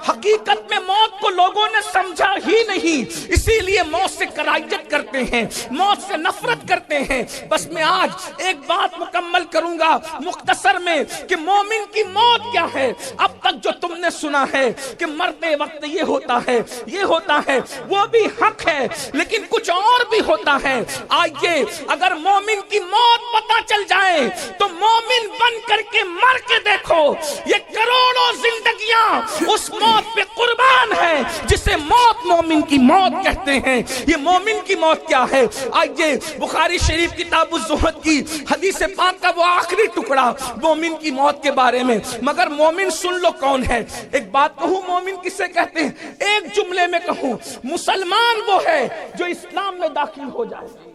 حقیقت میں موت کو لوگوں نے سمجھا ہی نہیں، اسی لیے موت سے کراہیت کرتے ہیں، موت سے نفرت کرتے ہیں۔ بس میں آج ایک بات مکمل کروں گا مختصر میں کہ مومن کی موت کیا ہے۔ اب تک جو تم نے سنا ہے کہ مرتے وقت یہ ہوتا ہے، یہ ہوتا ہے، وہ بھی حق ہے، لیکن کچھ اور بھی ہوتا ہے۔ آئیے اگر مومن کی موت پتہ چل جائے تو مومن بن کر کے مر کے دیکھو، یہ کروڑوں زندگیاں اس موت پہ قربان ہے جسے موت مومن کی موت کہتے ہیں۔ یہ مومن کی موت کیا ہے؟ آئیے بخاری شریف کتاب الزہد کی حدیث پاک کا وہ آخری ٹکڑا مومن کی موت کے بارے میں۔ مگر مومن سن لو کون ہے۔ ایک بات کہوں مومن کسے کہتے ہیں؟ ایک جملے میں کہوں، مسلمان وہ ہے جو اسلام میں داخل ہو جائے،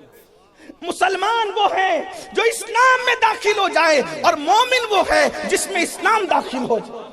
مسلمان وہ ہے جو اسلام میں داخل ہو جائے، اور مومن وہ ہے جس میں اسلام داخل ہو جائے۔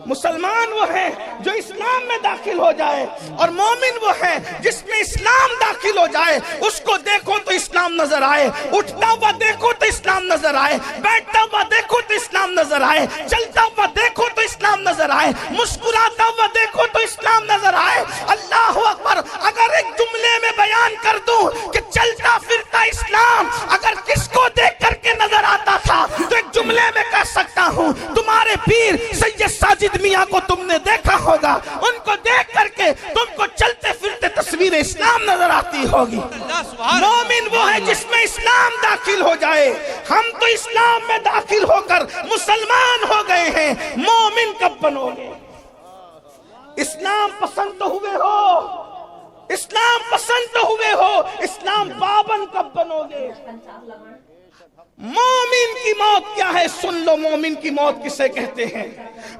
مسلمان وہ ہے جو اسلام میں داخل ہو جائے، اور مومن وہ ہے جس میں اسلام داخل ہو جائے۔ اس کو دیکھو تو اسلام نظر آئے، اٹھتا ہوا دیکھو تو اسلام نظر آئے، بیٹھتا ہوا دیکھو تو اسلام نظر آئے، چلتا ہوا دیکھو تو اسلام نظر آئے، مسکراتا ہوا دیکھو تو اسلام نظر آئے۔ اللہ اکبر! اگر ایک جملے میں بیان کر دوں کہ چلتا پھرتا اسلام اگر کس کو دیکھ کر کے نظر آتا تھا تو ایک جملے میں کہہ سکتا ہوں تمہارے پیر سید ساجد میاں کو تم نے دیکھا ہوگا، ان کو دیکھ کر کے تم کو چلتے پھرتے تصویر اسلام نظر آتی ہوگی۔ مومن وہ ہے جس میں اسلام داخل ہو جائے۔ ہم تو اسلام میں داخل ہو کر مسلمان ہو گئے ہیں، مومن کب بنو گے؟ اسلام پسند تو ہوئے ہو، اسلام پسند تو ہوئے ہو، اسلام پابند کب بنو گے؟ مومن کی موت کیا ہے؟ سن لو مومن کی موت کسے کہتے ہیں۔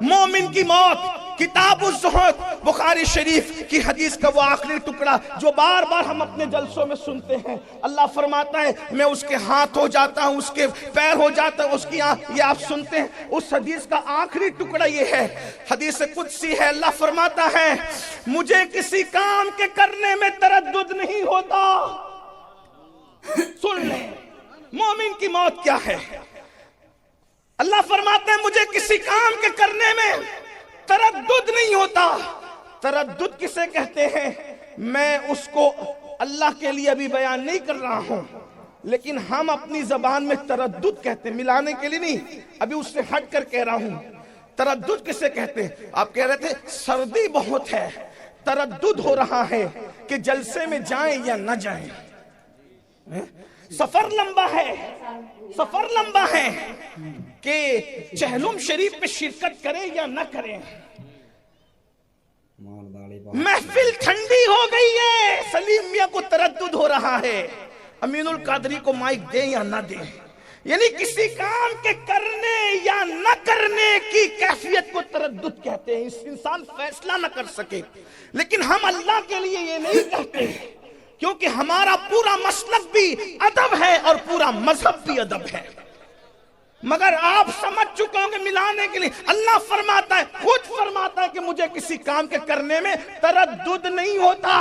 مومن کی موت کتاب الزہد بخاری شریف کی حدیث کا وہ آخری ٹکڑا جو بار بار ہم اپنے جلسوں میں سنتے ہیں۔ اللہ فرماتا ہے میں اس کے ہاتھ ہو جاتا ہوں، اس کے پیر ہو جاتا ہوں، اس کی آنکھ، یہ آپ سنتے ہیں۔ اس حدیث کا آخری ٹکڑا یہ ہے، حدیث قدسی ہے۔ اللہ فرماتا ہے مجھے کسی کام کے کرنے میں تردد نہیں ہوتا۔ سن لیں مومن کی موت کیا ہے۔ اللہ فرماتے ہیں مجھے کسی کام کے کرنے میں تردد نہیں ہوتا۔ تردد کسے کہتے ہیں؟ میں اس کو اللہ کے لیے ابھی بیان نہیں کر رہا ہوں، لیکن ہم اپنی زبان میں تردد کہتے ہیں، ملانے کے لیے نہیں، ابھی اس سے ہٹ کر کہہ رہا ہوں۔ تردد کسے کہتے ہیں؟ آپ کہہ رہے تھے سردی بہت ہے، تردد ہو رہا ہے کہ جلسے میں جائیں یا نہ جائیں، سفر لمبا ہے، سفر لمبا ہے کہ چہلم شریف پہ شرکت کرے یا نہ کرے، محفل ٹھنڈی ہو گئی ہے، سلیم میاں کو تردد ہو رہا ہے امین القادری کو مائک دیں یا نہ دیں۔ یعنی کسی کام کے کرنے یا نہ کرنے کی کیفیت کو تردد کہتے ہیں۔ اس انسان فیصلہ نہ کر سکے، لیکن ہم اللہ کے لیے یہ نہیں کہتے، کیونکہ ہمارا پورا مسلک بھی ادب ہے اور پورا مذہب بھی ادب ہے۔ مگر آپ سمجھ چکے ہوں گے ملانے کے لیے اللہ فرماتا ہے، خود فرماتا ہے کہ مجھے کسی کام کے کرنے میں تردد نہیں ہوتا۔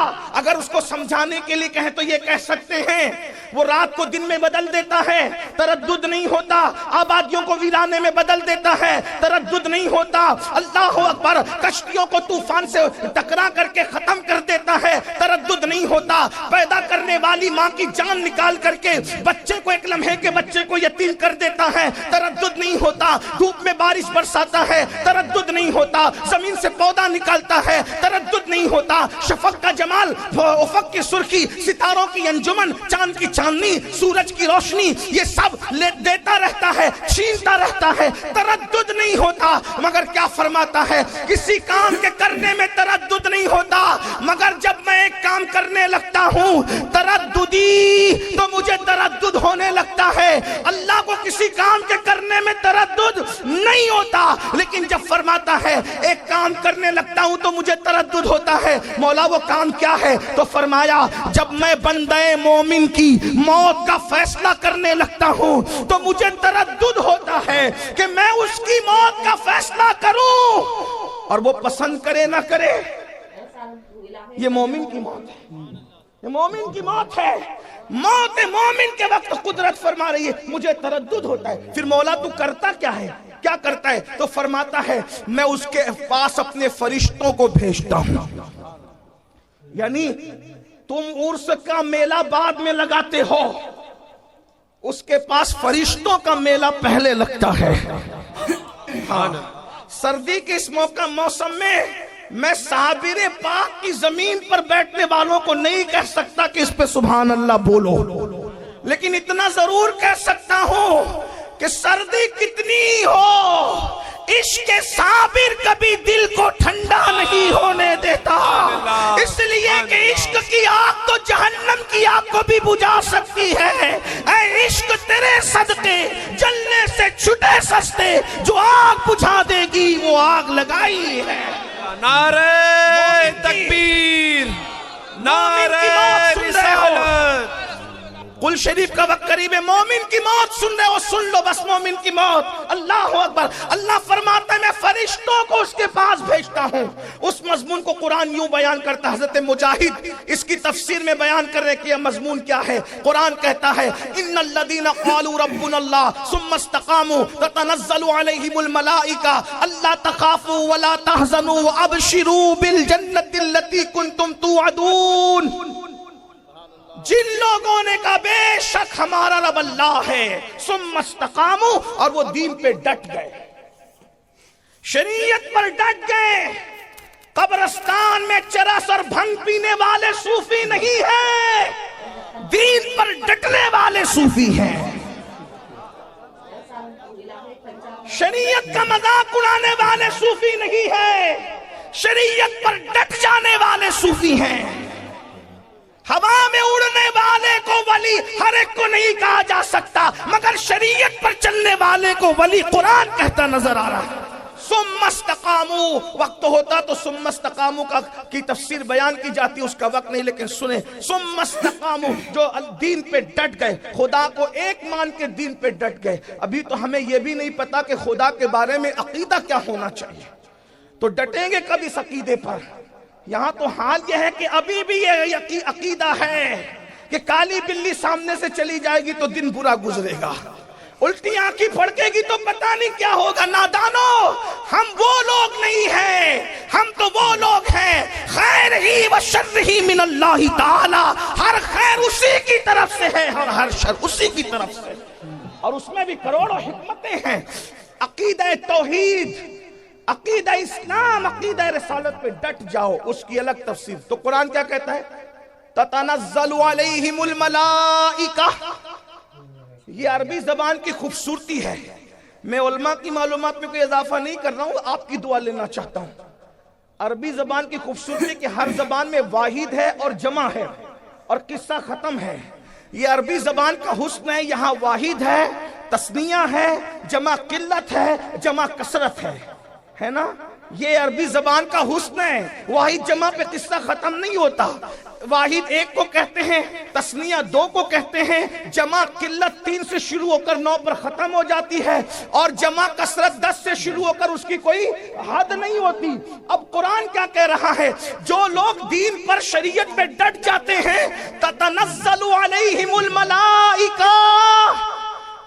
اگر اس کو سمجھانے کے لیے کہیں تو یہ کہہ سکتے ہیں وہ رات کو دن میں بدل دیتا ہے، تردد نہیں ہوتا۔ آبادیوں کو ویرانے میں بدل دیتا ہے، تردد نہیں ہوتا۔ اللہ اکبر! کشتیوں کو طوفان سے ٹکرا کر کے ختم کر دیتا ہے، تردد نہیں ہوتا۔ پیدا کرنے والی ماں کی جان نکال کر کے بچے کو، ایک لمحے کے بچے کو یتیم کر دیتا ہے، تردد نہیں ہوتا۔ دھوپ میں بارش برساتا ہے، تردد نہیں ہوتا۔ زمین سے پودا نکالتا ہے، تردد نہیں ہوتا۔ شفق کا جمال، افق کی سرخی، ستاروں کی انجمن، چاند کی چاندنی، سورج کی روشنی، یہ سب دیتا رہتا ہے، چھینتا رہتا ہے، تردد نہیں ہوتا۔ مگر کیا فرماتا ہے؟ کسی کام کے کرنے میں تردد نہیں ہوتا، مگر جب میں ایک کام کرنے لگتا ہوں ترددی تو مجھے تردد ہونے لگتا ہے۔ اللہ کو کسی کام کے کرنے میں تردد نہیں ہوتا، لیکن جب فرماتا ہے ایک کام کرنے لگتا ہوں تو مجھے تردد ہوتا ہے۔ مولا وہ کام کیا ہے؟ تو فرمایا جب میں بندے مومن کی موت کا فیصلہ کرنے لگتا ہوں تو مجھے تردد ہوتا ہے کہ میں اس کی موت کا فیصلہ کروں، اور وہ پسند کرے نہ کرے، یہ مومن کی موت ہے۔ یہ مومن کی موت ہے. موت مومن کے وقت قدرت فرما رہی ہے مجھے تردد ہوتا ہے. پھر مولا تو کرتا کیا ہے؟ کیا کرتا ہے؟ تو فرماتا ہے میں اس کے پاس اپنے فرشتوں کو بھیجتا ہوں. یعنی تم عرس کا میلہ بعد میں لگاتے ہو، اس کے پاس فرشتوں کا میلہ پہلے لگتا ہے. ہاں سردی کے اس موسم میں صابر پاک کی زمین پر بیٹھنے والوں کو نہیں کہہ سکتا کہ اس پہ سبحان اللہ بولو، لیکن اتنا ضرور کہہ سکتا ہوں کہ سردی کتنی ہو عشق صابر کبھی دل کو ٹھنڈا نہیں ہونے دیتا. اس لیے کہ عشق کی آگ تو جہنم کی آگ کو بھی بجھا سکتی ہے. اے عشق تیرے صدقے جلنے سے چھٹے سستے، جو آگ بجھا دے گی وہ آگ لگائی ہے. نعرہ تکبیر، نعرہ رسالت. قل شریف کا وقت قریب ہے. مومن کی موت سن رہے ہو، سن لو بس مومن کی موت. اللہ اکبر. اللہ فرماتا ہے میں فرشتوں کو اس کے پاس بھیجتا ہوں. اس مضمون کو قرآن یوں بیان کرتا ہے. حضرت مجاہد اس کی تفسیر میں بیان کر رہے کہ یہ مضمون کیا ہے. قرآن کہتا ہے ان الذین قالوا ربنا اللہ ثم استقاموا تتنزل علیہم الملائکہ الا تخافوا ولا تحزنوا وابشروا بالجنۃ التي کنتم توعدون. جن لوگوں نے کہا بے شک ہمارا رب اللہ ہے، ثم استقاموا، اور وہ دین پہ ڈٹ گئے، شریعت پر ڈٹ گئے. قبرستان میں چرس اور بھنگ پینے والے صوفی نہیں ہیں، دین پر ڈٹنے والے صوفی ہیں. شریعت کا مذاق اڑانے والے صوفی نہیں ہیں، شریعت پر ڈٹ جانے والے صوفی ہیں. ہوا میں اڑنے والے کو ولی ہر ایک کو نہیں کہا جا سکتا، مگر شریعت پر چلنے والے کو ولی قرآن کہتا نظر آ رہا ہے. ثم استقاموا، وقت ہوتا تو ثم استقاموا کی تفسیر بیان کی جاتی، اس کا وقت نہیں، لیکن سنیں ثم استقاموا، جو دین پہ ڈٹ گئے، خدا کو ایک مان کے دین پہ ڈٹ گئے. ابھی تو ہمیں یہ بھی نہیں پتا کہ خدا کے بارے میں عقیدہ کیا ہونا چاہیے، تو ڈٹیں گے کب اس عقیدے پر؟ یہاں تو حال یہ ہے کہ ابھی بھی یہ عقیدہ ہے کہ کالی بلی سامنے سے چلی جائے گی تو دن برا گزرے گا، الٹی آنکھی پھڑکے گی تو پتہ نہیں کیا ہوگا. نادانو، ہم وہ لوگ نہیں ہیں، ہم تو وہ لوگ ہیں خیر ہی و شر ہی من اللہ تعالی. ہر خیر اسی کی طرف سے ہے اور ہر شر اسی کی طرف سے، اور اس میں بھی کروڑوں حکمتیں ہیں. عقیدہ توحید، عقیدہ اسلام، عقیدہ رسالت پہ ڈٹ جاؤ، اس کی الگ تفسیر. تو قرآن کیا کہتا ہے؟ تتنزل علیہم الملائکہ. یہ عربی زبان کی خوبصورتی ہے. میں علماء کی معلومات میں کوئی اضافہ نہیں کر رہا ہوں، آپ کی دعا لینا چاہتا ہوں. عربی زبان کی خوبصورتی کہ ہر زبان میں واحد ہے اور جمع ہے اور قصہ ختم ہے. یہ عربی زبان کا حسن ہے، یہاں واحد ہے، تثنیہ ہے، جمع قلت ہے، جمع کثرت ہے نا. یہ عربی زبان کا حسن ہے. واحد جمع پہ قصہ ختم نہیں ہوتا. واحد ایک کو کہتے ہیں، تثنیہ دو کو کہتے ہیں، جمع قلت 3 سے شروع ہو کر 9 پر ختم ہو جاتی ہے، اور جمع کثرت 10 سے شروع ہو کر اس کی کوئی حد نہیں ہوتی. اب قرآن کیا کہہ رہا ہے؟ جو لوگ دین پر شریعت پہ ڈٹ جاتے ہیں، تتنزل علیہم الملائکہ،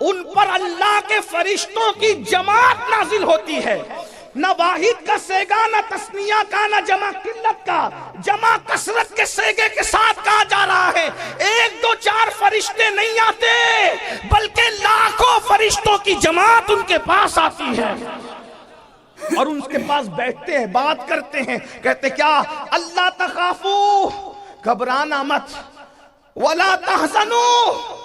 ان پر اللہ کے فرشتوں کی جماعت نازل ہوتی ہے. نہ واحد کا سیگا، نہ تثنیہ کا، نہ جمع قلت کا، جمع کثرت کے سیگے کے ساتھ کہا جا رہا ہے. 1 2 4 فرشتے نہیں آتے، بلکہ لاکھوں فرشتوں کی جماعت ان کے پاس آتی ہے اور ان کے پاس بیٹھتے ہیں، بات کرتے ہیں. کہتے کیا؟ اللہ تخافو، گھبرانا مت، ولا تحزنوا،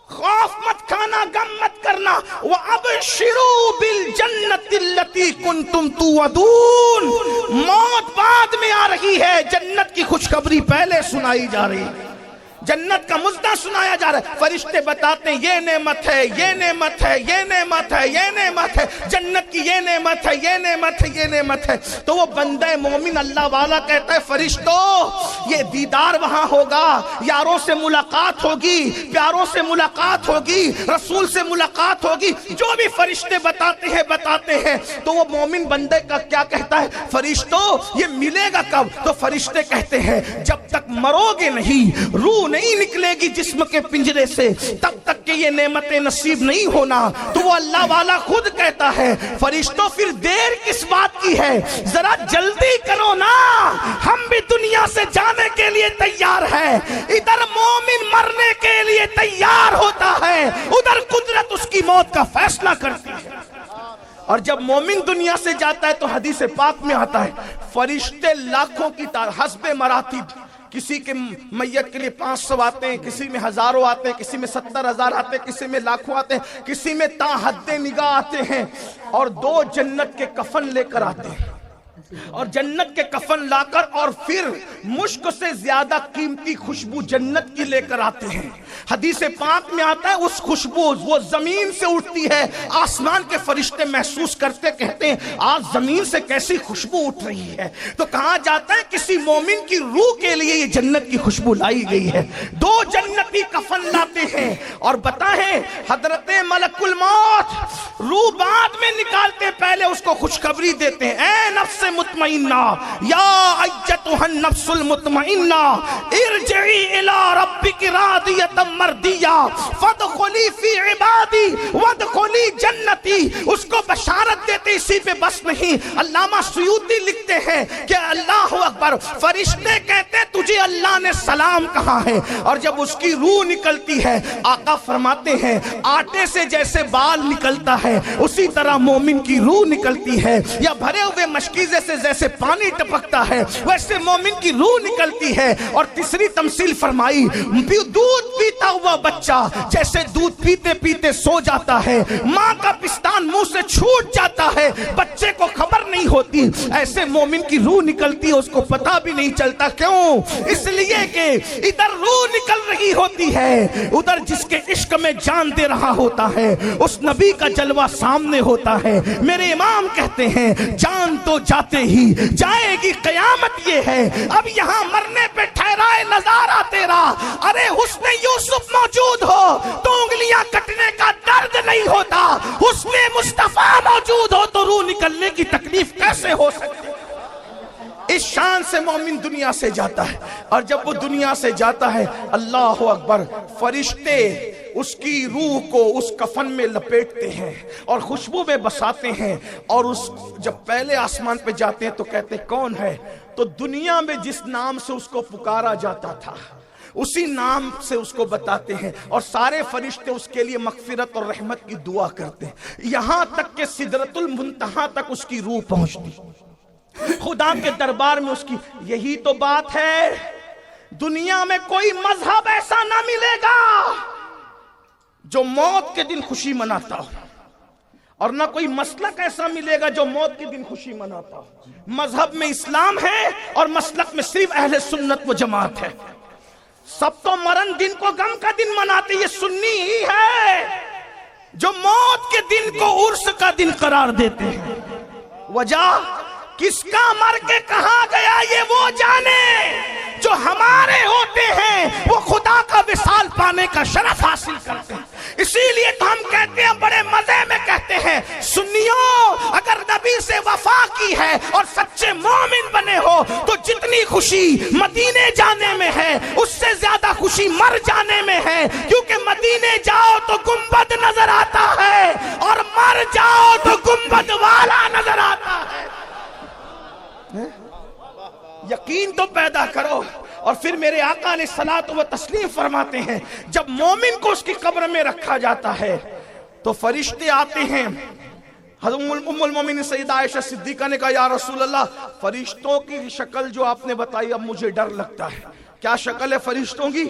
خوف مت کھانا، غم مت کرنا، وَأَبْشِرُوا بِالْجَنَّةِ الَّتِي كُنْتُمْ تُوعَدُونَ. موت بعد میں آ رہی ہے، جنت کی خوشخبری پہلے سنائی جا رہی ہے. جنت کا مزدہ سنایا جا رہا ہے، فرشتے بتاتے ہیں یہ نعمت ہے، یہ نعمت ہے، یہ نعمت ہے، یہ نعمت ہے، جنت کی یہ نعمت ہے، یہ نعمت ہے، یہ نعمت ہے۔ تو وہ بندہ مومن اللہ والا کہتا ہے فرشتوں یہ دیدار وہاں ہوگا، یاروں سے ملاقات ہوگی، پیاروں سے ملاقات ہوگی، رسول سے ملاقات ہوگی، جو بھی فرشتے بتاتے ہیں۔ تو وہ مومن بندے کا کیا کہتا ہے، فرشتوں یہ ملے گا کب؟ تو فرشتے کہتے ہیں جب تک مرو گے نہیں، روح نہیں نکلے گی جسم کے پنجرے سے، تب تک کہ یہ نعمتیں نصیب نہیں ہونا۔ تو وہ اللہ والا خود کہتا ہے فرشتوں پھر دیر کس بات کی ہے، ذرا جلدی کرو نا، ہم بھی دنیا سے جانے کے لیے تیار ہیں۔ ادھر مومن مرنے کے لیے تیار ہوتا ہے، ادھر قدرت اس کی موت کا فیصلہ کرتی ہے۔ اور جب مومن دنیا سے جاتا ہے تو حدیث پاک میں آتا ہے فرشتے لاکھوں کی حسب مراتب، کسی کے میت کے لیے 500 آتے ہیں، کسی میں ہزاروں آتے ہیں، کسی میں 70,000 آتے ہیں، کسی میں لاکھوں آتے ہیں، کسی میں تا حد نگاہ آتے ہیں، اور 2 جنت کے کفن لے کر آتے ہیں، اور جنت کے کفن لا کر اور پھر مشک سے زیادہ قیمتی خوشبو جنت کی لے کر آتے ہیں۔ حدیث پاک میں آتا ہے اس خوشبو وہ زمین سے اٹھتی ہے، آسمان کے فرشتے محسوس کرتے کہتے ہیں آج زمین سے کیسی خوشبو اٹھ رہی ہے۔ تو کہا جاتا ہے کسی مومن کی روح کے لیے یہ جنت کی خوشبو لائی گئی ہے۔ 2 جنتی کفن لاتے ہیں اور بتائیں حضرت ملک الموت روح بعد میں نکالتے، پہلے اس کو خوشخبری دیتے ہیں اے نفس مطمئنہ یا ایتها النفس المطمئنہ ارجعی الی ربک راضیۃ مردیہ فادخلی فی عبادی وادخلی جنتی۔ اس کو بشارت دیتے، اسی پہ بس نہیں، علامہ سیوطی لکھتے ہیں کہ اللہ اکبر، فرشتے کہتے تجھے اللہ نے سلام کہا ہے، اور جب اس کی روح نکلتی ہے آقا فرماتے ہیں آٹے سے جیسے بال نکلتا ہے اسی طرح مومن کی روح نکلتی ہے، یا بھرے ہوئے مشکیزے سے جیسے پانی ٹپکتا ہے ویسے مومن کی روح نکلتی ہے۔ اور تیسری تمثیل فرمائی دودھ پیتا ہوا بچہ جیسے دودھ پیتے پیتے سو جاتا ہے، ماں کا پستان منہ سے چھوٹ جاتا ہے، بچے کو خبر نہیں ہوتی، ایسے مومن کی روح نکلتی ہے، اس کو پتہ بھی نہیں چلتا۔ کیوں؟ اس لیے کہ ادھر روح نکل رہی ہوتی ہے، ادھر جس کے عشق میں جان دے رہا ہوتا ہے اس نبی کا جلوہ سامنے ہوتا ہے۔ میرے امام کہتے ہیں جان تو جاتے ہی جائے گی قیامت، یہ ہے اب یہاں مرنے پہ ٹھہرائے نظارہ تیرا، ارے حسن یوسف موجود ہو تو انگلیاں کٹنے کا درد نہیں ہوتا، حسن مصطفیٰ موجود ہو تو روح نکلنے کی تکلیف کیسے ہو سکتی؟ اس شان سے مومن دنیا سے جاتا ہے، اور جب وہ دنیا سے جاتا ہے اللہ اکبر، فرشتے اس کی روح کو اس کفن میں لپیٹتے ہیں اور خوشبو میں بساتے ہیں، اور اس جب پہلے آسمان پہ جاتے ہیں تو کہتے ہیں کون ہے؟ تو دنیا میں جس نام سے اس کو پکارا جاتا تھا اسی نام سے اس کو بتاتے ہیں، اور سارے فرشتے اس کے لیے مغفرت اور رحمت کی دعا کرتے ہیں، یہاں تک کہ سدرۃ المنتہا تک اس کی روح پہنچتی، خدا کے دربار میں اس کی۔ یہی تو بات ہے، دنیا میں کوئی مذہب ایسا نہ ملے گا جو موت کے دن خوشی مناتا ہو، اور نہ کوئی مسلک ایسا ملے گا جو موت کے دن خوشی مناتا ہو۔ مذہب میں اسلام ہے اور مسلک میں صرف اہل سنت و جماعت ہے۔ سب تو مرن دن کو غم کا دن مناتے، یہ سنی ہی ہے جو موت کے دن کو عرس کا دن قرار دیتے ہیں۔ وجہ کس کا مر کے کہاں گیا یہ وہ جانے، جو ہمارے ہوتے ہیں وہ خدا کا وصال پانے کا شرف حاصل کرتے ہیں۔ اسی لیے تو ہم کہتے ہیں، بڑے مزے میں کہتے ہیں، سنیوں اگر نبی سے وفا کی ہے اور سچے مومن بنے ہو تو جتنی خوشی مدینے جانے میں ہے اس سے زیادہ خوشی مر جانے میں ہے، کیونکہ مدینے جاؤ تو گنبد نظر آتا ہے اور مر جاؤ تو گنبد والا نظر آتا ہے۔ یقین تو پیدا کرو۔ اور پھر میرے آقا علیہ الصلوۃ و تسلیم فرماتے ہیں جب مومن کو اس کی قبر میں رکھا جاتا ہے تو فرشتے آتے ہیں۔ حضرت ام المومنین سیدہ عائشہ صدیقہ نے کہا یا رسول اللہ، فرشتوں کی شکل جو آپ نے بتائی اب مجھے ڈر لگتا ہے۔ کیا شکل ہے فرشتوں کی؟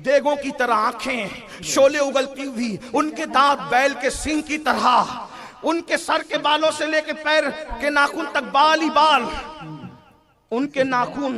دیگوں کی طرح آنکھیں، شعلے اگلتی ہوئی، ان کے دانت بیل کے سینگ کی طرح، ان کے سر کے بالوں سے لے کے پیر کے ناخن تک بال ہی بال، ان کے ناخن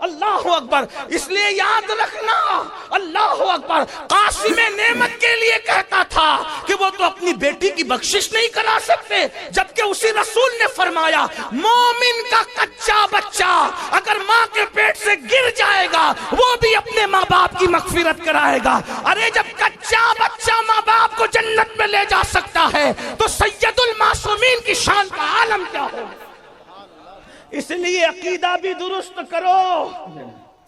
اللہ اکبر. اس لیے یاد رکھنا اللہ اکبر قاسم نعمت کے لیے کہتا تھا کہ وہ تو اپنی بیٹی کی بخشش نہیں کرا سکتے، جبکہ اسی رسول نے فرمایا مومن کا کچا بچہ اگر ماں کے پیٹ سے گر جائے گا وہ بھی اپنے ماں باپ کی مغفرت کرائے گا. ارے جب کچا بچہ ماں باپ کو جنت میں لے جا سکتا ہے تو سید المعصومین کی شان کا عالم کیا ہو. اس لیے عقیدہ بھی درست کرو.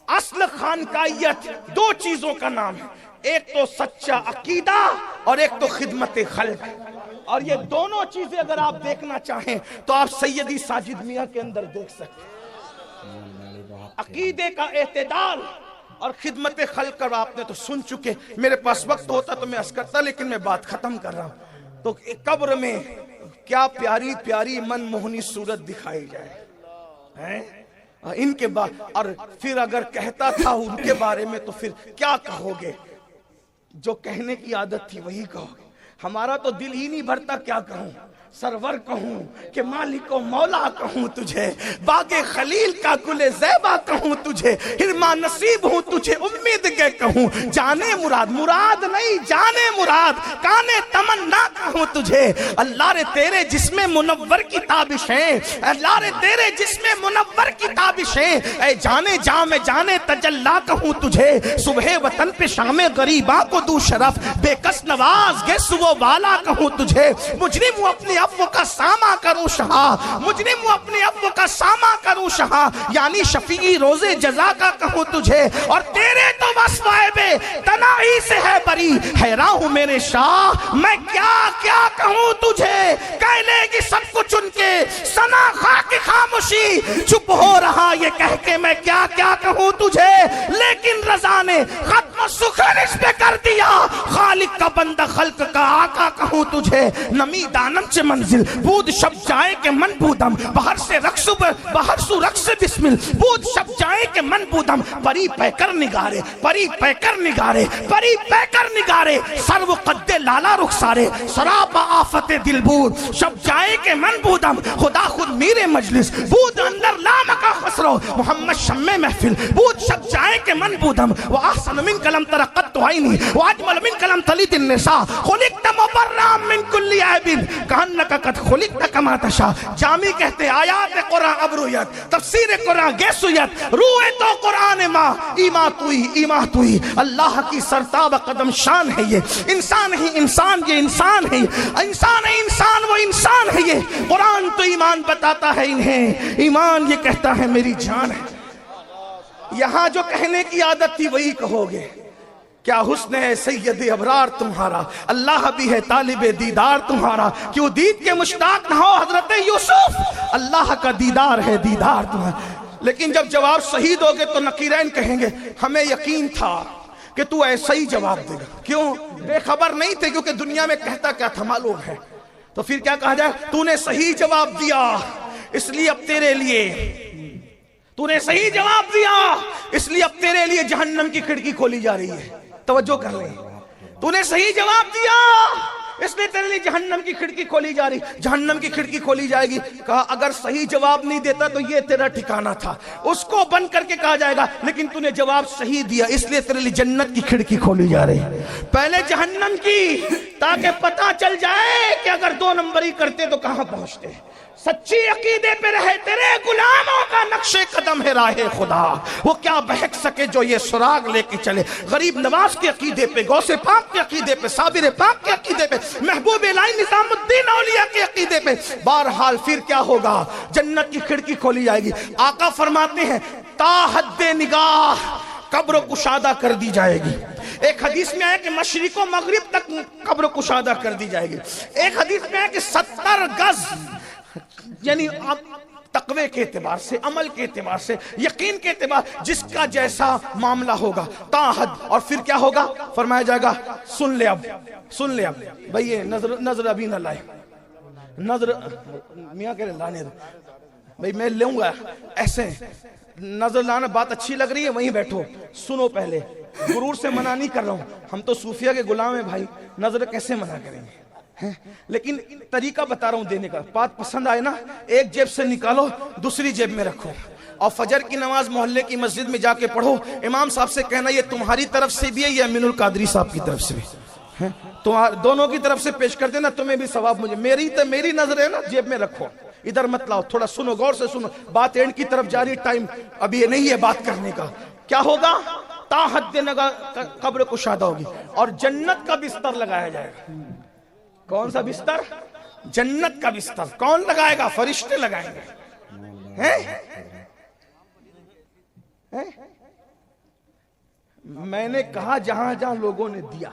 اصل خانقاہیت دو چیزوں کا نام ہے، ایک تو سچا عقیدہ اور ایک تو خدمت خلق. اور یہ دونوں چیزیں اگر آپ دیکھنا چاہیں تو آپ سیدی ساجد میاں کے اندر دیکھ سکتے ہیں. عقیدے کا اعتدال اور خدمت خلق کا آپ نے تو سن چکے. میرے پاس وقت ہوتا تو میں عرض کرتا، لیکن میں بات ختم کر رہا ہوں. تو قبر میں کیا پیاری پیاری من موہنی صورت دکھائی جائے ان کے بعد، اور پھر اگر کہتا تھا ان کے بارے میں تو پھر کیا کہو گے؟ جو کہنے کی عادت تھی وہی کہو گے. ہمارا تو دل ہی نہیں بھرتا کیا کہوں. سرور کہوں کہ مالک و مولا کہوں تجھے، باغ خلیل کا گل زیبا کہوں تجھے، ہرما نصیب ہوں تجھے امید کے کہوں. جانے مراد، مراد نہیں جانے مراد، کانے تمنا کہوں تجھے. اللہ رے تیرے جسم منور کی تابشیں، اللہ رے تیرے جسم منور کی تابشیں، اے جانے جام جانے تجلا کہوں تجھے. صبح وطن پہ شام غریباں کو دو شرف، بے کس نواز گے سو والا کہوں تجھے. مجرم ہوں اپنی افو کا ساما کروں شہا، مجرم ہوں اپنی افو کا ساما کروں شہا، یعنی شفیعی روز جزا کا کہوں تجھے. اور تیرے تو وصفائے بے تناہی سے ہے بری، حیران ہوں میرے شاہ میں کیا کیا کہوں تجھے. کہہ لے گی سب کچھ ان کے سنا خاک خاموشی، چپ ہو رہا یہ کہہ کے میں کیا کیا کہوں تجھے. لیکن رضا نے ختم سخن اس پہ کر دیا، خالق کا بندہ خلق کا آقا کہوں تجھے. نمی دانم چے منزل بود شب جائے کہ من بودم، باہر سے رقص باہر سو رقص بسمل بود شب جائے کہ من بودم. پری پہ کر نگارے، پری پہ کر نگارے، پری پہ کر نگارے، سرو قد لالا رخسارے، سراپا آفت دل بود شب جائے کہ من بودم. خدا خود میرے مجلس بود اندر لام کا خسرو، محمد شم محفل بود شب جائے کہ من بودم. وآحسن من کلم ترقت عینی واجمل من کلم تلید النساء، خلقت مبرام من کل عیب کانک قد خلقت کما تشاء. جامی کہتے آیات قرآن ابرویت، تفسیر قرآن گیسویت، روح تو قرآن ماں ایما توئی ایما توئی. اللہ کی سرتاب قدم شان ہے یہ انسان ہی انسان، یہ انسان ہے انسان ہے انسان، وہ انسان ہے یہ. قرآن تو ایمان بتاتا ہے انہیں، ایمان یہ کہتا ہے میری جان ہے. یہاں جو کہنے کی عادت تھی وہی کہو گے. کیا حسن ہے سید ابرار تمہارا، اللہ بھی ہے طالب دیدار تمہارا. کیوں دید کے مشتاق نہ ہو حضرت یوسف، اللہ کا دیدار ہے دیدار تمہارا. لیکن جب جواب صحیح دو گے تو نقیرین کہیں گے ہمیں یقین تھا کہ تو ایسا ہی جواب دے گا. کیوں؟ بے خبر نہیں تھے، کیونکہ دنیا میں کہتا کیا تھا معلوم ہے. تو پھر کیا کہا جائے؟ تو نے صحیح جواب دیا اس لیے اب تیرے لیے، تو نے صحیح جواب دیا اس لیے اب تیرے لیے جہنم کی کھڑکی کھولی جا رہی ہے. توجہ کر لیں، تو نے صحیح جواب دیا اس لیے تیرے لیے جہنم کی کھڑکی کھولی جا رہی، جہنم کی کھڑکی کھولی جائے گی. کہا اگر صحیح جواب نہیں دیتا تو یہ تیرا ٹھکانہ تھا، اس کو بند کر کے کہا جائے گا لیکن تو نے جواب صحیح دیا اس لیے تیرے لیے جنت کی کھڑکی کھولی جا رہی. پہلے جہنم کی، تاکہ پتہ چل جائے کہ اگر دو نمبری کرتے تو کہاں پہنچتے. سچی عقیدے پہ رہے تیرے غلاموں کا نقش قدم ہے راہ خدا، وہ کیا بہک سکے جو یہ سراغ لے کے چلے. غریب نواز کے عقیدے پہ، غوث پاک کے عقیدے پہ، صابر پاک کے عقیدے پہ، محبوب الہی نظام الدین اولیاء کے عقیدے پہ. بہرحال پھر کیا ہوگا؟ جنت کی کھڑکی کھولی جائے گی. آقا فرماتے ہیں تا حد نگاہ قبر کشادہ کر دی جائے گی. ایک حدیث میں ہے کہ مشرق و مغرب تک قبر کشادہ کر دی جائے گی. ایک حدیث میں ہے کہ 70 گز، یعنی تقوی کے اعتبار سے، عمل کے اعتبار سے، یقین کے اعتبار، جس کا جیسا معاملہ ہوگا تا حد. اور پھر کیا ہوگا؟ فرمایا جائے گا سن لے اب، سن لے اب بھئی یہ نظر ابھی نہ لائے، نظر میاں کہہ رہے لانے دو بھئی میں لوں گا ایسے. نظر لانا بات اچھی لگ رہی ہے وہیں بیٹھو سنو. پہلے غرور سے منع نہیں کر رہا ہوں، ہم تو صوفیہ کے غلام ہیں بھائی، نظر کیسے منع کریں گے لیکن طریقہ بتا رہا ہوں دینے کا. بات پسند آئے نا, ایک جیب سے نکالو, دوسری جیب میں رکھو, اور فجر کی نماز محلے کی مسجد میں جا کے پڑھو. امام صاحب سے کہنا یہ تمہاری طرف سے بھی ہے, یہ امین القادری صاحب کی طرف سے بھی ہے, دونوں کی طرف سے پیش کر دینا, تمہیں بھی ثواب مجھے. میری نظر ہے نا, جیب میں رکھو, ادھر مت لاؤ. تھوڑا سنو, غور سے سنو, بات اینڈ کی طرف جاری, ٹائم ابھی یہ نہیں ہے بات کرنے کا. کیا ہوگا؟ تا حد نگا قبر کشادہ ہوگی, اور جنت کا بستر لگایا جائے گا. کون سا بستر؟ جنت کا بستر. کون لگائے گا؟ فرشتے لگائیں گے. میں نے کہا جہاں جہاں لوگوں نے دیا,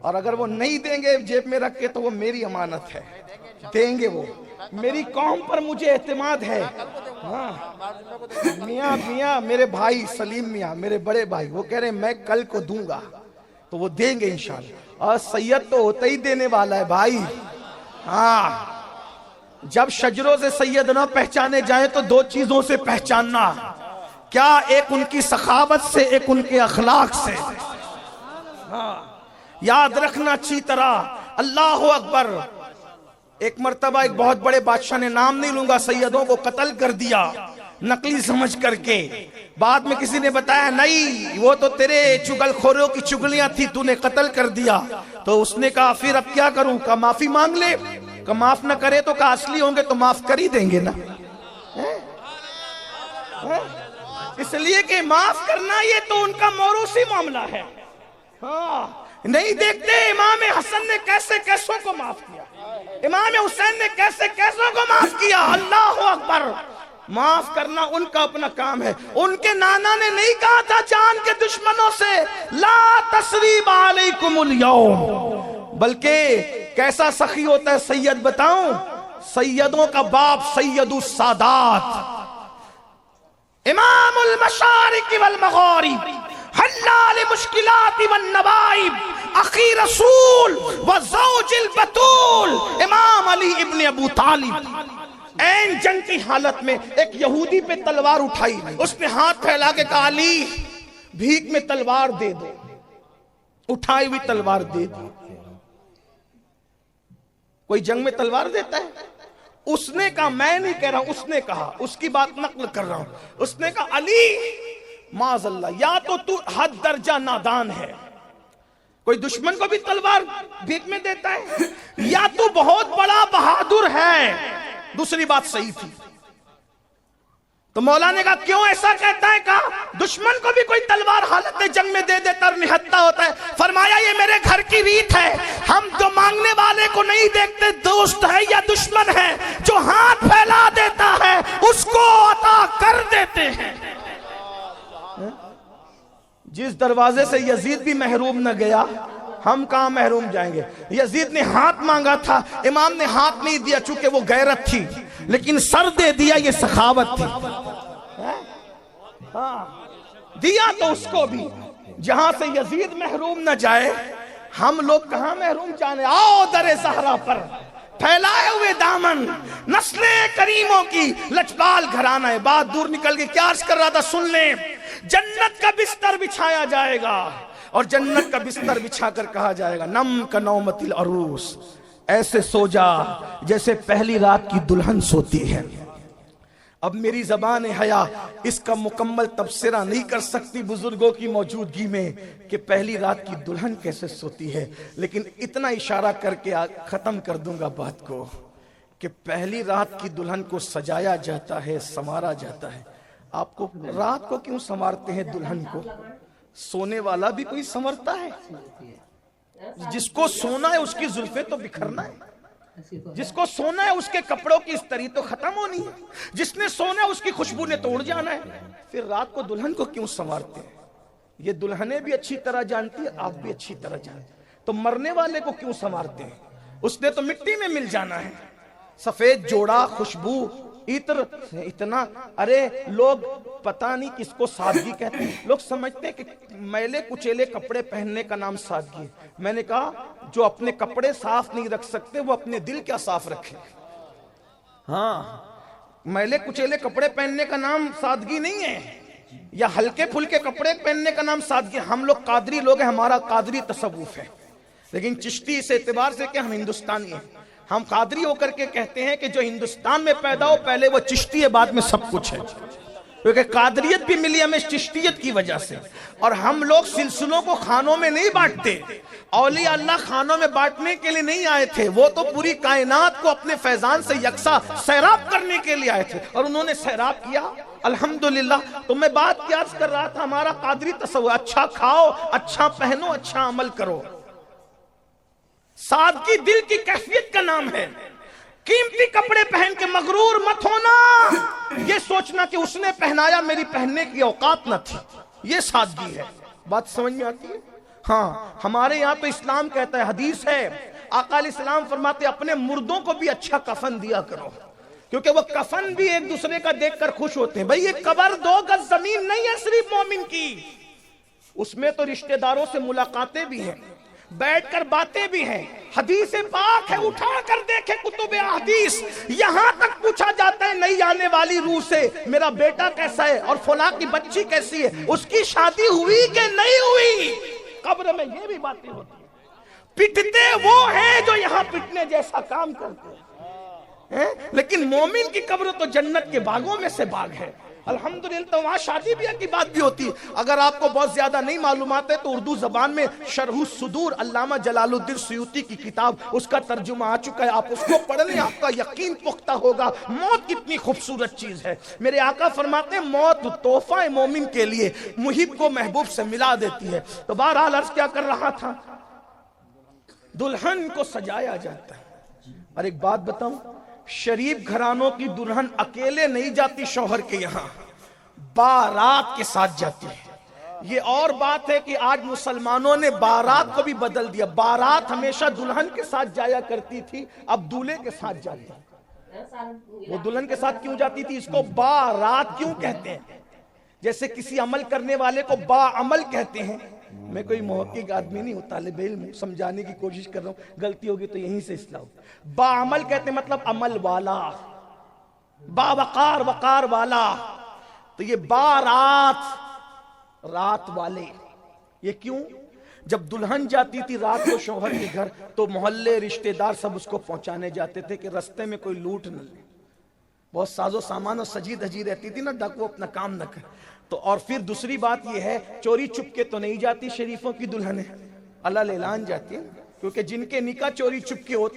اور اگر وہ نہیں دیں گے جیب میں رکھ کے تو وہ میری امانت ہے, دیں گے وہ. میری قوم پر مجھے اعتماد ہے. میاں میرے بھائی سلیم میاں, میرے بڑے بھائی, وہ کہہ رہے ہیں میں کل کو دوں گا, تو وہ دیں گے انشاءاللہ. اور سید تو ہوتا ہی دینے والا ہے بھائی. ہاں, جب شجروں سے سید نہ پہچانے جائیں تو دو چیزوں سے پہچاننا. کیا؟ ایک ان کی سخاوت سے, ایک ان کے اخلاق سے. ہاں, یاد رکھنا اچھی طرح. اللہ اکبر. ایک مرتبہ ایک بہت بڑے بادشاہ نے, نام نہیں لوں گا, سیدوں کو قتل کر دیا نقلی سمجھ کر کے. بعد میں کسی نے بتایا نہیں, وہ تو تیرے چگل خوروں کی چگلیاں تھی, تو نے قتل کر دیا. تو اس نے کہا پھر اب کیا کروں؟ کہا معافی مانگ لے. کہا معاف نہ کرے تو کہا اصلی ہوں گے تو معاف کر ہی دیں گے نا. اس لیے کہ معاف کرنا یہ تو ان کا موروثی معاملہ ہے. ہاں, نہیں دیکھتے امام حسن نے کیسے کیسوں کو معاف کیا, امام حسین نے کیسے کیسوں کو معاف کیا. اللہ اکبر. معاف کرنا ان کا اپنا کام ہے. ان کے نانا نے نہیں کہا تھا جان کے دشمنوں سے لا تثریب علیکم اليوم, بلکہ کیسا سخی ہوتا ہے سید بتاؤں؟ سیدوں کا باپ سید السادات, امام المشارق والمغارب, حلال مشکلات والنوائب, اخی رسول وزوج البتول, امام علی ابن ابو طالب. این جنگ کی حالت میں ایک یہودی پہ تلوار اٹھائی, اس نے ہاتھ پھیلا کے کہا علی بھیک میں تلوار دے دو. اٹھائی ہوئی تلوار دے دی. کوئی جنگ میں تلوار دیتا ہے؟ اس نے کہا, میں نہیں کہہ رہا ہوں, اس نے کہا, اس کی بات نقل کر رہا ہوں. اس نے کہا علی معاذ اللہ, یا تو حد درجہ نادان ہے, کوئی دشمن کو بھی تلوار بھیک میں دیتا ہے, یا تو بہت بڑا بہادر ہے. دوسری بات صحیح تھی. تو مولا نے کہا کیوں ایسا کہتا ہے؟ کہا دشمن کو بھی کوئی تلوار حالت جنگ میں دے دیتا اور نہتا ہوتا ہے. فرمایا یہ میرے گھر کی ریت ہے, ہم تو مانگنے والے کو نہیں دیکھتے دوست ہے یا دشمن ہے, جو ہاتھ پھیلا دیتا ہے اس کو عطا کر دیتے ہیں. جس دروازے سے یزید بھی محروم نہ گیا, ہم کہاں محروم جائیں گے؟ یزید نے ہاتھ مانگا تھا, امام نے ہاتھ نہیں دیا چونکہ وہ غیرت تھی, لیکن سر دے دیا, یہ سخاوت تھی. ہاں, دیا تو اس کو بھی. جہاں سے یزید محروم نہ جائے, ہم لوگ کہاں محروم جانے. آؤ در زہرا پر پھیلائے ہوئے دامن, نسل کریموں کی لجپال گھرانہ ہے. بات دور نکل گئی, کیا عرض کر رہا تھا سن لیں. جنت کا بستر بچھایا جائے گا, اور جنت کا بستر بچھا کر کہا جائے گا نم کا نومت العروس, ایسے سو جا جیسے پہلی رات کی دلہن سوتی ہے. اب میری زبان حیا اس کا مکمل تبصرہ نہیں کر سکتی بزرگوں کی موجودگی میں کہ پہلی رات کی دلہن کیسے سوتی ہے, لیکن اتنا اشارہ کر کے ختم کر دوں گا بات کو کہ پہلی رات کی دلہن کو سجایا جاتا ہے, سنوارا جاتا ہے. آپ کو رات کو کیوں سنوارتے ہیں دلہن کو؟ سونے والا بھی کوئی سنورتا ہے؟ جس کو سونا ہے اس کی زلفیں تو بکھرنا ہے, جس کو سونا ہے اس کے کپڑوں کی استری تو ختم ہونی ہے, جس نے سونا ہے اس کی خوشبو نے توڑ جانا ہے. پھر رات کو دلہن کو کیوں سنوارتے ہیں؟ یہ دلہنیں بھی اچھی طرح جانتی ہے, آپ بھی اچھی طرح جانتے ہیں. تو مرنے والے کو کیوں سنوارتے ہیں؟ اس نے تو مٹی میں مل جانا ہے. سفید جوڑا, خوشبو, عطر, اتنا. ارے لوگ پتہ نہیں کس کو سادگی کہتے ہیں. لوگ سمجھتے ہیں کہ میلے کچیلے کپڑے پہننے کا نام سادگی ہے. میں نے کہا جو اپنے کپڑے صاف نہیں رکھ سکتے وہ اپنے دل کیا صاف رکھے. ہاں, میلے کچیلے کپڑے پہننے کا نام سادگی نہیں ہے, یا ہلکے پھلکے کپڑے پہننے کا نام سادگی. ہم لوگ قادری لوگ ہیں, ہمارا قادری تصوف ہے. لیکن چشتی اس اعتبار سے کہ ہم ہندوستانی ہیں، ہم قادری ہو کر کے کہتے ہیں کہ جو ہندوستان میں پیدا ہو پہلے وہ چشتی ہے، بعد میں سب کچھ ہے، کیونکہ قادریت بھی ملی ہمیں چشتیت کی وجہ سے۔ اور ہم لوگ سلسلوں کو خانوں میں نہیں بانٹتے، اولیاء اللہ خانوں میں بانٹنے کے لیے نہیں آئے تھے، وہ تو پوری کائنات کو اپنے فیضان سے یکساں سیراب کرنے کے لیے آئے تھے، اور انہوں نے سیراب کیا الحمدللہ۔ تو میں بات کیا عرض کر رہا تھا، ہمارا قادری تصور اچھا کھاؤ، اچھا پہنو، اچھا عمل کرو۔ سادگی دل کی کیفیت کا نام ہے۔ قیمتی کپڑے پہن کے مغرور مت ہونا، یہ سوچنا کہ اس نے پہنایا میری پہننے کی اوقات نہ تھی، یہ سادگی ہے۔ بات سمجھ میں آتی ہے؟ ہاں، ہمارے یہاں تو اسلام کہتا ہے، حدیث ہے، آقا علیہ السلام فرماتے اپنے مردوں کو بھی اچھا کفن دیا کرو، کیونکہ وہ کفن بھی ایک دوسرے کا دیکھ کر خوش ہوتے ہیں۔ بھئی یہ قبر 2 گز زمین نہیں ہے صرف مومن کی، اس میں تو رشتہ داروں سے ملاقاتیں بھی ہیں، بیٹھ کر باتیں بھی ہیں، حدیث پاک ہے، اٹھا کر دیکھے کتب احادیث، یہاں تک پوچھا جاتا ہے نئی آنے والی روح سے میرا بیٹا کیسا ہے اور فلاں کی بچی کیسی ہے، اس کی شادی ہوئی کہ نہیں ہوئی۔ قبر میں یہ بھی باتیں ہوتی ہیں۔ پٹتے وہ ہیں جو یہاں پٹنے جیسا کام کرتے ہیں، لیکن مومن کی قبر تو جنت کے باغوں میں سے باغ ہے۔ الحمدللہ، تو وہاں شادی بیاہ کی بات بھی ہوتی ہے۔ اگر آپ کو بہت زیادہ نہیں معلومات ہے تو اردو زبان میں شرح الصدور علامہ جلال الدین سیوطی کی کتاب، اس کا ترجمہ آ چکا ہے، آپ اس کو پڑھ لیں، آپ کا یقین پختہ ہوگا موت کتنی خوبصورت چیز ہے۔ میرے آقا فرماتے ہیں موت تحفہ ہے مومن کے لیے، محب کو محبوب سے ملا دیتی ہے۔ تو بہرحال عرض کیا کر رہا تھا، دلہن کو سجایا جاتا ہے۔ اور ایک بات بتاؤں، شریف گھرانوں کی دلہن اکیلے نہیں جاتی شوہر کے یہاں، بارات کے ساتھ جاتی ہے۔ یہ اور بات ہے کہ آج مسلمانوں نے بارات کو بھی بدل دیا، بارات ہمیشہ دلہن کے ساتھ جایا کرتی تھی، اب دولہے کے ساتھ جاتی ہے۔ وہ دلہن کے ساتھ کیوں جاتی تھی، اس کو بارات کیوں کہتے ہیں؟ جیسے کسی عمل کرنے والے کو با عمل کہتے ہیں۔ میں کوئی محقق آدمی نہیں ہوں، طالب علم ہوں، سمجھانے کی کوشش کر رہا ہوں، غلطی ہوگی تو یہیں سے اصلاح ہو۔ با عمل کہتے ہیں مطلب عمل والا، با وقار وقار والا۔ تو یہ بارات، رات والے، یہ کیوں؟ جب دلہن جاتی تھی رات کو شوہر کے گھر تو محلے رشتہ دار سب اس کو پہنچانے جاتے تھے کہ رستے میں کوئی لوٹ نہ لے۔ بہت ساز و سامان اور سجی دھجی رہتی تھی نا، ڈاکو اپنا کام نہ کر۔ تو اور پھر دوسری بات یہ ہے، چوری چپ کے تو نہیں جاتی شریفوں کی دلہنیں، اللہ اعلان جاتی ہیں، کیونکہ جن کے نکاح چوری چپ کے ہوتے